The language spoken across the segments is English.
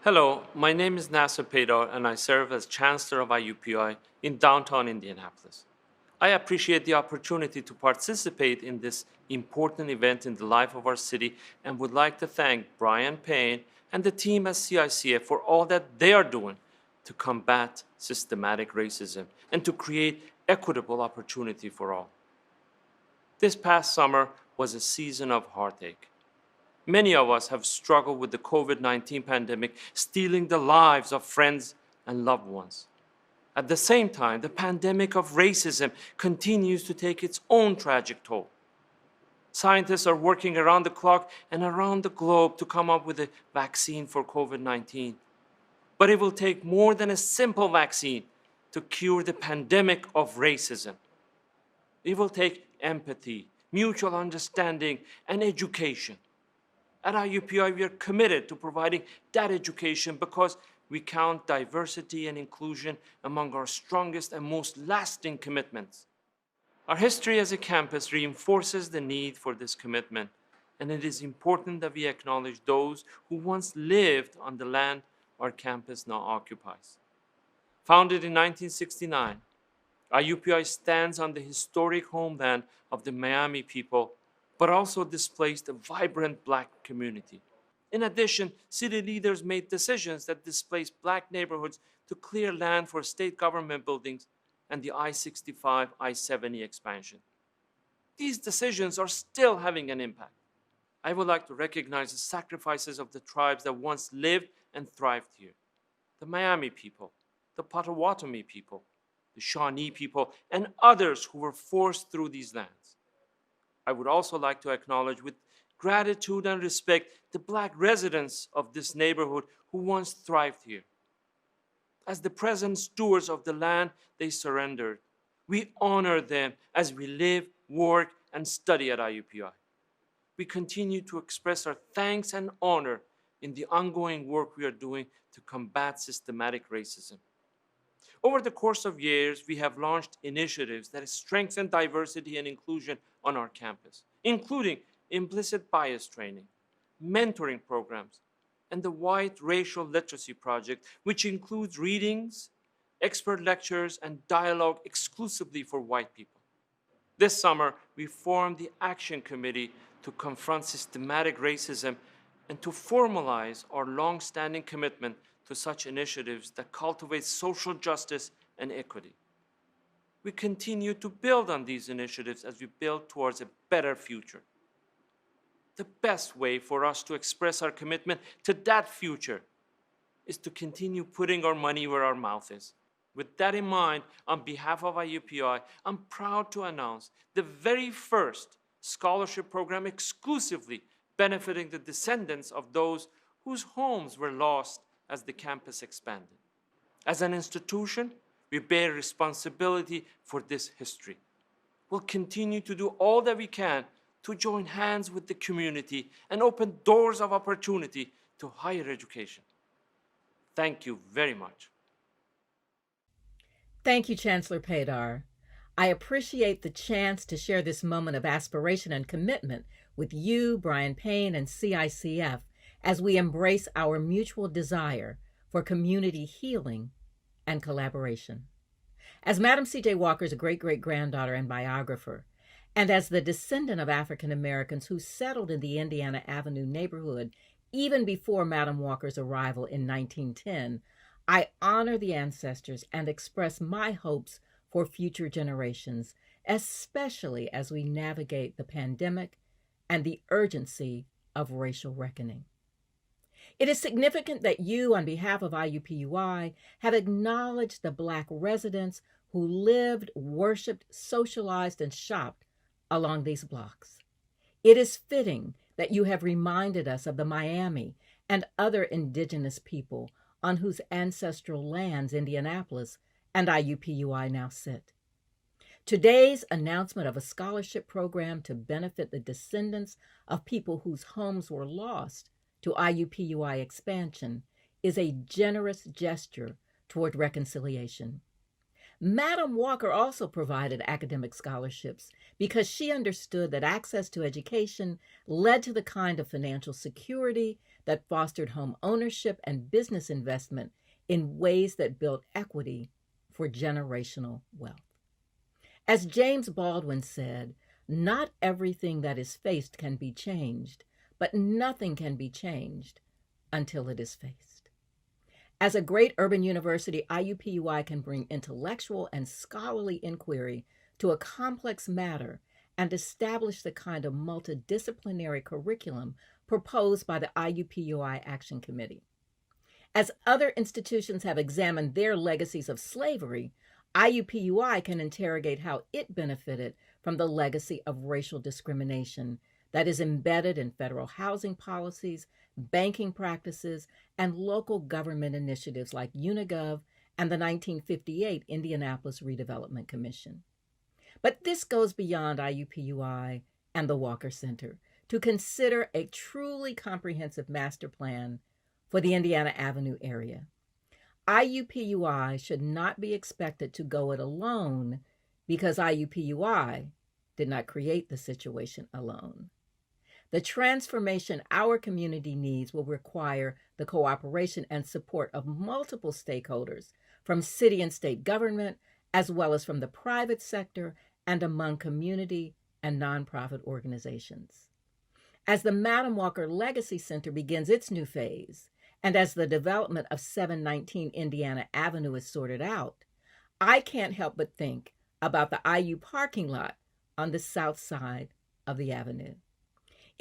Hello, my name is Nasser Paydar and I serve as Chancellor of IUPUI in downtown Indianapolis. I appreciate the opportunity to participate in this important event in the life of our city and would like to thank Brian Payne and the team at CICF for all that they are doing to combat systematic racism and to create equitable opportunity for all. This past summer was a season of heartache. Many of us have struggled with the COVID-19 pandemic, stealing the lives of friends and loved ones. At the same time, the pandemic of racism continues to take its own tragic toll. Scientists are working around the clock and around the globe to come up with a vaccine for COVID-19. But it will take more than a simple vaccine to cure the pandemic of racism. It will take empathy, mutual understanding, and education. At IUPUI, we are committed to providing that education because we count diversity and inclusion among our strongest and most lasting commitments. Our history as a campus reinforces the need for this commitment, and it is important that we acknowledge those who once lived on the land our campus now occupies. Founded in 1969, IUPUI stands on the historic homeland of the Miami people, but also displaced a vibrant Black community. In addition, city leaders made decisions that displaced Black neighborhoods to clear land for state government buildings and the I-65, I-70 expansion. These decisions are still having an impact. I would like to recognize the sacrifices of the tribes that once lived and thrived here. The Miami people, the Potawatomi people, the Shawnee people, and others who were forced through these lands. I would also like to acknowledge with gratitude and respect the Black residents of this neighborhood who once thrived here. As the present stewards of the land they surrendered, we honor them as we live, work, and study at IUPUI. We continue to express our thanks and honor in the ongoing work we are doing to combat systematic racism. Over the course of years, we have launched initiatives that strengthen diversity and inclusion on our campus, including implicit bias training, mentoring programs, and the White Racial Literacy Project, which includes readings, expert lectures, and dialogue exclusively for white people. This summer, we formed the Action Committee to confront systematic racism and to formalize our long-standing commitment to such initiatives that cultivate social justice and equity. We continue to build on these initiatives as we build towards a better future. The best way for us to express our commitment to that future is to continue putting our money where our mouth is. With that in mind, on behalf of IUPUI, I'm proud to announce the very first scholarship program exclusively benefiting the descendants of those whose homes were lost as the campus expanded. As an institution, we bear responsibility for this history. We'll continue to do all that we can to join hands with the community and open doors of opportunity to higher education. Thank you very much. Thank you, Chancellor Paydar. I appreciate the chance to share this moment of aspiration and commitment with you, Brian Payne, and CICF as we embrace our mutual desire for community healing and collaboration. As Madam C.J. Walker's great-great-granddaughter and biographer, and as the descendant of African Americans who settled in the Indiana Avenue neighborhood even before Madam Walker's arrival in 1910, I honor the ancestors and express my hopes for future generations, especially as we navigate the pandemic and the urgency of racial reckoning. It is significant that you, on behalf of IUPUI, have acknowledged the Black residents who lived, worshiped, socialized, and shopped along these blocks. It is fitting that you have reminded us of the Miami and other indigenous people on whose ancestral lands Indianapolis and IUPUI now sit. Today's announcement of a scholarship program to benefit the descendants of people whose homes were lost to IUPUI expansion is a generous gesture toward reconciliation. Madam Walker also provided academic scholarships because she understood that access to education led to the kind of financial security that fostered home ownership and business investment in ways that built equity for generational wealth. As James Baldwin said, not everything that is faced can be changed, but nothing can be changed until it is faced. As a great urban university, IUPUI can bring intellectual and scholarly inquiry to a complex matter and establish the kind of multidisciplinary curriculum proposed by the IUPUI Action Committee. As other institutions have examined their legacies of slavery, IUPUI can interrogate how it benefited from the legacy of racial discrimination that is embedded in federal housing policies, banking practices, and local government initiatives like Unigov and the 1958 Indianapolis Redevelopment Commission. But this goes beyond IUPUI and the Walker Center to consider a truly comprehensive master plan for the Indiana Avenue area. IUPUI should not be expected to go it alone because IUPUI did not create the situation alone. The transformation our community needs will require the cooperation and support of multiple stakeholders from city and state government, as well as from the private sector and among community and nonprofit organizations. As the Madam Walker Legacy Center begins its new phase, and as the development of 719 Indiana Avenue is sorted out, I can't help but think about the IU parking lot on the south side of the avenue.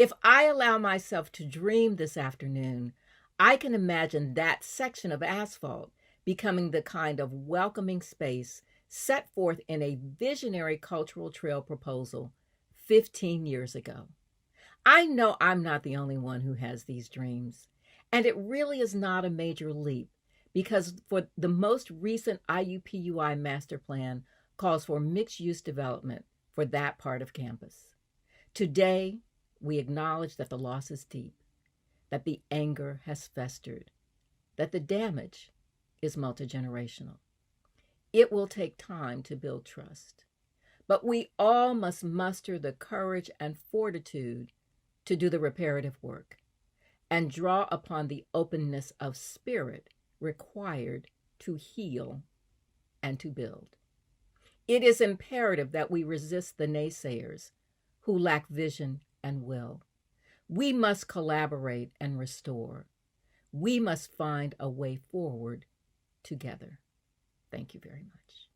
If I allow myself to dream this afternoon, I can imagine that section of asphalt becoming the kind of welcoming space set forth in a visionary cultural trail proposal 15 years ago. I know I'm not the only one who has these dreams, and it really is not a major leap because for the most recent IUPUI master plan calls for mixed-use development for that part of campus. Today, we acknowledge that the loss is deep, that the anger has festered, that the damage is multi-generational. It will take time to build trust, but we all must muster the courage and fortitude to do the reparative work and draw upon the openness of spirit required to heal and to build. It is imperative that we resist the naysayers who lack vision and will. We must collaborate and restore. We must find a way forward together. Thank you very much.